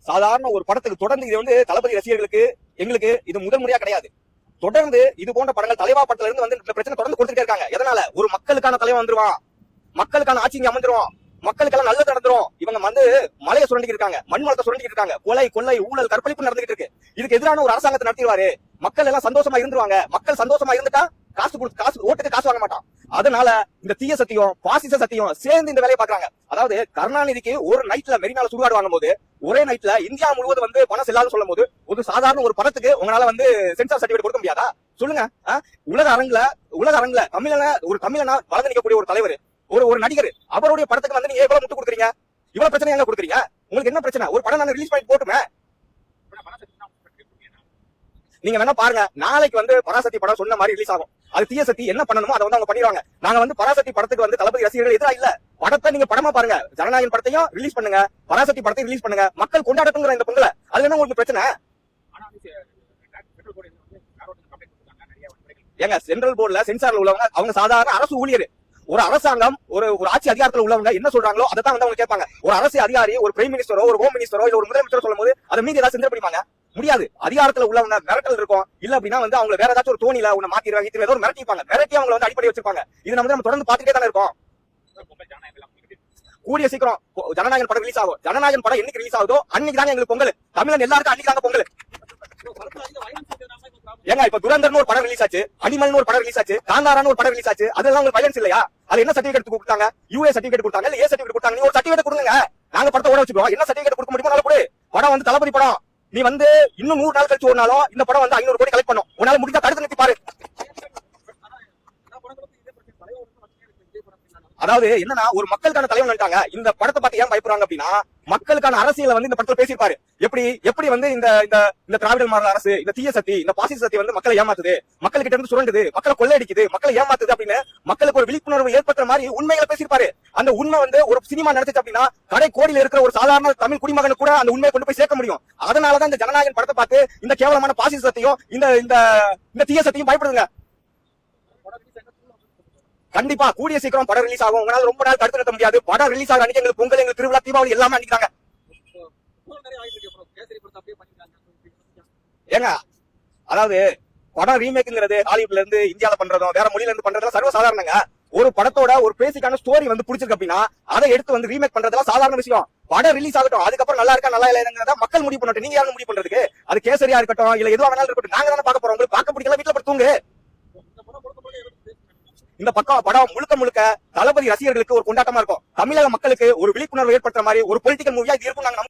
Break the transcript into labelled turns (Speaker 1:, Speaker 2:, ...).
Speaker 1: சாதாரண ஒரு படத்துக்கு தொடர்ந்து இது வந்து தளபதி ரசிகர்களுக்கு எங்களுக்கு இது முதல் முறையா கிடையாது. தொடர்ந்து இது போன்ற படங்கள் தலைவா படத்துல இருந்து வந்து இந்த பிரச்சனை தொடர்ந்து கொடுத்துட்டே இருக்காங்க. எதனால? ஒரு மக்களுக்கான தலைவன் வந்துருவான், மக்களுக்கான ஆட்சி இங்க அமைஞ்சிரும், மக்களுக்கெல்லாம் நல்லது நடந்துரும். இவங்க வந்து மலையை சுரண்டிட்டு இருக்காங்க, மண் மலத்தை சுரண்டிட்டு இருக்காங்க, கொலை கொள்ளை ஊழல் கற்பழிப்பு நடந்துகிட்டு இருக்கு. இதுக்கு எதிரான ஒரு அரசாங்கத்தை நடத்திடுவாரு, மக்கள் எல்லாம் சந்தோஷமா இருந்துருவாங்க. மக்கள் சந்தோஷமா இருந்துட்டா காசு ஓட்டுக்கு காசு வாங்க மாட்டான். அதனால இந்த தீய சத்தியம் பாசிச சத்தியம் சேர்ந்து இந்த வேலையை பாக்குறாங்க. அதாவது கருணாநிதிக்கு ஒரு நைட்ல மெரினால சுடுகாடு வாங்கும் போது ஒரே நைட்ல இந்தியா முழுவதும் வந்து பணம் செல்லாதுன்னு சொல்லும் போது ஒரு சாதாரண ஒரு படத்துக்கு உங்களால வந்து சென்சார் சர்டிபிகேட் கொடுக்க முடியாதா? சொல்லுங்க. உலக அரங்குல தமிழனா வளர்ந்து நிற்கக்கூடிய ஒரு தலைவர், ஒரு நடிகர், அவருடைய படத்துக்கு வந்து நீங்க எவ்வளவு முட்டு கொடுக்குறீங்க? இவ்வளவு பிரச்சனை எங்க கொடுக்குறீங்க? உங்களுக்கு என்ன பிரச்சனை? ஒரு படம் நான் ரிலீஸ் பண்ணி போட்டுமே. நீங்க வேணா பாருங்க, நாளைக்கு வந்து பராசக்தி படம் சொன்ன மாதிரி ரிலீஸ் ஆகும். அது தீய சக்தி என்ன பண்ணணுமோ அதை வந்து அவங்க பண்ணிடுவாங்க. நாங்க வந்து பராசக்தி படத்துக்கு வந்து தளபதி ரசிகர்கள் எதிராக இல்ல. படத்தை நீங்க படமா பாருங்க, ஜனநாயகன் படத்தையும் ரிலீஸ் பண்ணுங்க, பராசக்தி படத்தையும் ரிலீஸ் பண்ணுங்க, மக்கள் கொண்டாடட்டுங்கிற இந்த பொங்கலை. அது என்ன உங்களுக்கு பிரச்சனை? ஏங்க சென்ட்ரல் போர்டுல சென்சார்ல உள்ளவங்க அவங்க சாதாரண அரசு ஊழியர். ஒரு அரசாங்கம் ஒரு ஆட்சி அதிகாரத்துல உள்ளவங்க என்ன சொல்றாங்களோ அதை தான் வந்து அவங்க கேட்பாங்க. ஒரு அரசு அதிகாரி, ஒரு பிரைம் மினிஸ்டரோ ஒரு ஹோம் மினிஸ்டரோ இல்ல ஒரு முதலமைச்சரோ சொல்லும் போது அதை மீறி ஏதாவது செஞ்சு முடியுமாங்க? முடியாது. அதிகாரத்துல உள்ளவங்க மிரட்டல் இருக்கும், இல்ல அப்படின்னா வந்து அவங்க வேற ஏதாச்சும் ஒரு தோணில உன்னை மாத்திடுவாங்க, ஏதோ ஒரு மிரட்டிப்பாங்க, மிரட்டி அவங்க வந்து அடிப்படை வச்சிருப்பாங்க. இது நம்ம தொடர்ந்து பாத்துட்டே தானே இருக்கோம். கூடிய சீக்கிரம் ஜனநாயகன் படம் ரிலீஸ் ஆகும். ஜனநாயகன் படம் என்னைக்கு ரிலீஸ் ஆகுதோ அன்னைக்கு தாங்க எங்களுக்கு பொங்கல். தமிழன் எல்லாருக்கும் அன்னைக்கு தாங்க பொங்கல். ஏங்க இப்ப துரந்தர்னு ஒரு படம் ரிலீஸ் ஆச்சு, அனிமல்னு ஒரு படம் ரிலீஸ் ஆச்சு, காந்தாரான்னு ஒரு படம் ரிலீஸ் ஆச்சு. அதெல்லாம் உங்களுக்கு வயலன்ஸ் இல்லையா? அது என்ன சர்டிபிகேட் கொடுத்தாங்க? யூஏ சர்டிபிகேட் கொடுத்தாங்க, இல்ல ஏ சர்டிபிகேட் கொடுத்தாங்க? நீ ஒரு சர்டிபிகேட் கொடுங்க, நாங்க படத்தை ஓட வச்சுக்கிறோம். என்ன சர்டிபிகேட் கொடுக்க முடியுமோ நல்லா கொடு. படம் வந்து தளபதி படம், நீ வந்து இன்னும் 100 நாள் கழிச்சு ஓடினாலும் இந்த படம் வந்து 500 கோடி கலெக்ட் பண்ணும். உன்னால முடிஞ்சா தடுத்து நிறுத்தி பாரு. அதாவது என்னன்னா ஒரு மக்களுக்கான தலைவன் வந்துட்டாங்க. இந்த படத்தை பார்த்து ஏன் பயப்படுறாங்க அப்படின்னா, மக்களுக்கான அரசியலை வந்து இந்த படத்துல பேசியிருப்பாரு. எப்படி வந்து இந்த திராவிட மாடல் அரசு, இந்த தீய சக்தி, இந்த பாசிச சக்தி வந்து மக்களை ஏமாத்துது, மக்கள் கிட்ட இருந்து சுரண்டுது, மக்களை கொள்ளையடிக்குது, மக்களை ஏமாத்துது அப்படின்னு மக்களுக்கு ஒரு விழிப்புணர்வு ஏற்படுற மாதிரி உண்மைகளை பேசியிருப்பாரு. அந்த உண்மை வந்து ஒரு சினிமா நடந்துச்சு அப்படின்னா கடை கோடியில இருக்கிற ஒரு சாதாரண தமிழ் குடிமகனு கூட அந்த உண்மையை கொண்டு போய் சேர்க்க முடியும். அதனாலதான் இந்த ஜனநாயகன் படத்தை பார்த்து இந்த கேவலமான பாசிச சக்தியும் இந்த தீய சக்தியும் பயப்படுதுங்க. கண்டிப்பா கூடிய சீக்கிரம் படம் ரிலீஸ் ஆகும். உங்களால ரொம்ப நாள் தடுத்து நிறுத்த முடியாது. படம் ரிலீஸ் ஆக அன்னைக்கு எங்களுக்கு பொங்கல், எங்களுக்கு திருவிழா, தீபாவளி எல்லாமே அன்னைக்குதாங்க. ஏங்க அதாவது படம் ரீமேக்ங்கிறது ஹாலிவுட்ல இருந்து இந்தியால பண்றதும் வேற மொழியில இருந்து பண்றதுலாம் சர்வசாதாரணங்க. ஒரு படத்தோட ஒரு பேசிக்கான ஸ்டோரி வந்து பிடிச்சிருக்கு அப்படின்னா அதை எடுத்து வந்து ரீமேக் பண்றதுலாம் சாதாரண விஷயம். படம் ரிலீஸ் ஆகட்டும், அதுக்கப்புறம் நல்லா இருக்கா நல்லா இல்லைங்கிறத மக்கள் முடிவு பண்ணட்டும். நீங்க யாரும் முடிவு பண்றதுக்கு? அது கேசரியா இருக்கட்டும், இல்ல எதுவா வேணாலும் இருக்கட்டும், நாங்க தானே பார்க்க போறோம். உங்களுக்கு பார்க்க பிடிக்கல, வீட்டுல போய் தூங்கு. இந்த பக்கம் படம் முழுக்க தளபதி ரசிகர்களுக்கு ஒரு கொண்டாட்டமா இருக்கும். தமிழக மக்களுக்கு ஒரு விழிப்புணர்வு ஏற்படுத்துற மாதிரி ஒரு பொலிட்டிக்கல் மூவியா இது இருக்கும்.